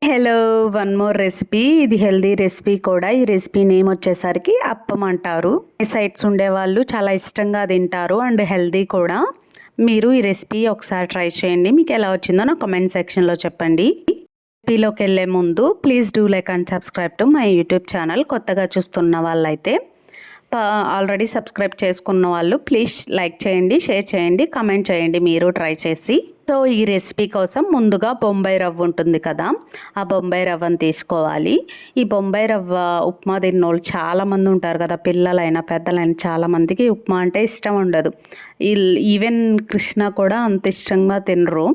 Hello, one more recipe. ఇది healthy recipe కూడా. ఈ రెసిపీ నేమ్ వచ్చేసరికి అప్పం అంటారు. ఈ సైడ్స్ ఉండేవాళ్ళు చాలా ఇష్టంగా తింటారు అండ్ హెల్దీ కూడా. మీరు ఈ రెసిపీ ఒకసారి ట్రై చేయండి. మీకు ఎలా వచ్చిందో నా కామెంట్ సెక్షన్లో చెప్పండి. రెసిపీలోకి వెళ్ళే ముందు please do like and subscribe to my YouTube channel. కొత్తగా చూస్తున్న వాళ్ళైతే ఆల్రెడీ సబ్స్క్రైబ్ చేసుకున్న వాళ్ళు ప్లీజ్ లైక్ చేయండి, షేర్ చేయండి, కామెంట్ చేయండి మీరు ట్రై చేసి. సో ఈ రెసిపీ కోసం ముందుగా బొంబాయి రవ్వ ఉంటుంది కదా, ఆ బొంబాయి రవ్వను తీసుకోవాలి. ఈ బొంబాయి రవ్వ ఉప్మా తిన్నోళ్ళు చాలామంది ఉంటారు కదా, పిల్లలైనా పెద్దలైనా చాలామందికి ఉప్మా అంటే ఇష్టం ఉండదు. ఈవెన్ కృష్ణ కూడా అంత ఇష్టంగా తినరు.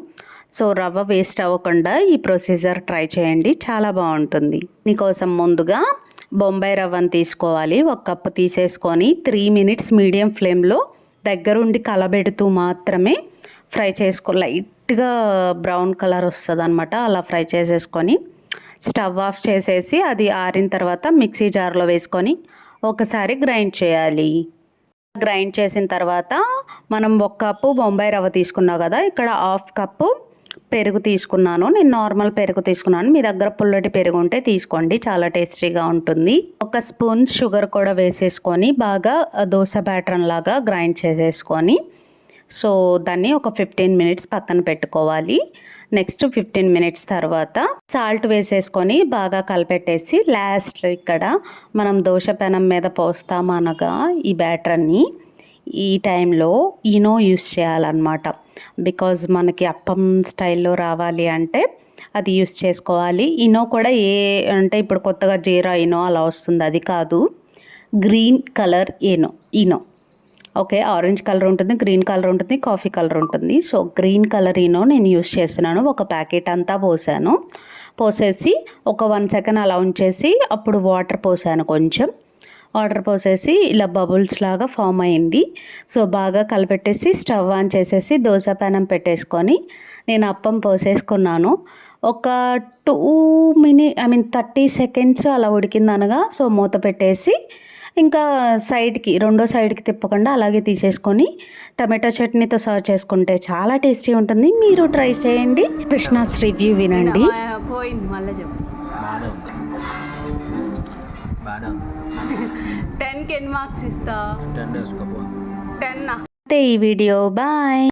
సో రవ్వ వేస్ట్ అవ్వకుండా ఈ ప్రొసీజర్ ట్రై చేయండి, చాలా బాగుంటుంది. దీనికోసం ముందుగా బొంబాయి రవ్వను తీసుకోవాలి. ఒక కప్పు తీసేసుకొని 3 మినిట్స్ మీడియం ఫ్లేమ్లో దగ్గరుండి కలబెడుతూ మాత్రమే ఫ్రై లైట్గా బ్రౌన్ కలర్ వస్తుంది అనమాట. అలా ఫ్రై చేసేసుకొని స్టవ్ ఆఫ్ చేసేసి అది ఆరిన తర్వాత మిక్సీ జార్లో వేసుకొని ఒకసారి గ్రైండ్ చేయాలి. గ్రైండ్ చేసిన తర్వాత మనం 1 కప్పు బొంబాయి రవ్వ తీసుకున్నాం కదా, ఇక్కడ 1/2 కప్పు పెరుగు తీసుకున్నాను. నేను నార్మల్ పెరుగు తీసుకున్నాను. మీ దగ్గర పుల్లటి పెరుగు ఉంటే తీసుకోండి, చాలా టేస్టీగా ఉంటుంది. 1 స్పూన్ షుగర్ కూడా వేసేసుకొని బాగా దోశ బ్యాటర్ లాగా గ్రైండ్ చేసేసుకొని సో దాన్ని ఒక 15 మినిట్స్ పక్కన పెట్టుకోవాలి. నెక్స్ట్ 15 మినిట్స్ తర్వాత సాల్ట్ వేసేసుకొని బాగా కలిపెట్టేసి లాస్ట్లో ఇక్కడ మనం దోశ పెనం మీద పోస్తామనగా ఈ బ్యాటర్ని ఈ టైంలో ఈనో యూస్ చేయాలన్నమాట. బికాజ్ మనకి అప్పం స్టైల్లో రావాలి అంటే అది యూస్ చేసుకోవాలి. ఈనో కూడా అంటే ఇప్పుడు కొత్తగా జీరా ఈనో అలా వస్తుంది, అది కాదు. Green colour Eno okay, orange colour ఉంటుంది, గ్రీన్ కలర్ ఉంటుంది, కాఫీ కలర్ ఉంటుంది. సో గ్రీన్ కలర్ ఈనో నేను యూస్ చేస్తున్నాను. 1 ప్యాకెట్ అంతా పోసేసి ఒక 1 సెకండ్ అలా ఉంచేసి అప్పుడు వాటర్ పోసాను. కొంచెం వాటర్ పోసేసి ఇలా బబుల్స్ లాగా ఫామ్ అయింది. సో బాగా కలిపెట్టేసి స్టవ్ ఆన్ చేసేసి దోశ పెనం పెట్టేసుకొని నేను అప్పం పోసేసుకున్నాను. ఒక 30 సెకండ్స్ అలా ఉడికిందనగా సో మూత పెట్టేసి ఇంకా రెండో సైడ్కి తిప్పకుండా అలాగే తీసేసుకొని టమాటో చట్నీతో సర్వ్ చేసుకుంటే చాలా టేస్టీ ఉంటుంది. మీరు ట్రై చేయండి. కృష్ణాస్ రివ్యూ వినండి. పోయింది మళ్ళీ చెప్పు. 10కి ఎన్ని మార్క్స్ ఇస్తా? 10 అంతే ఈ వీడియో. బాయ్.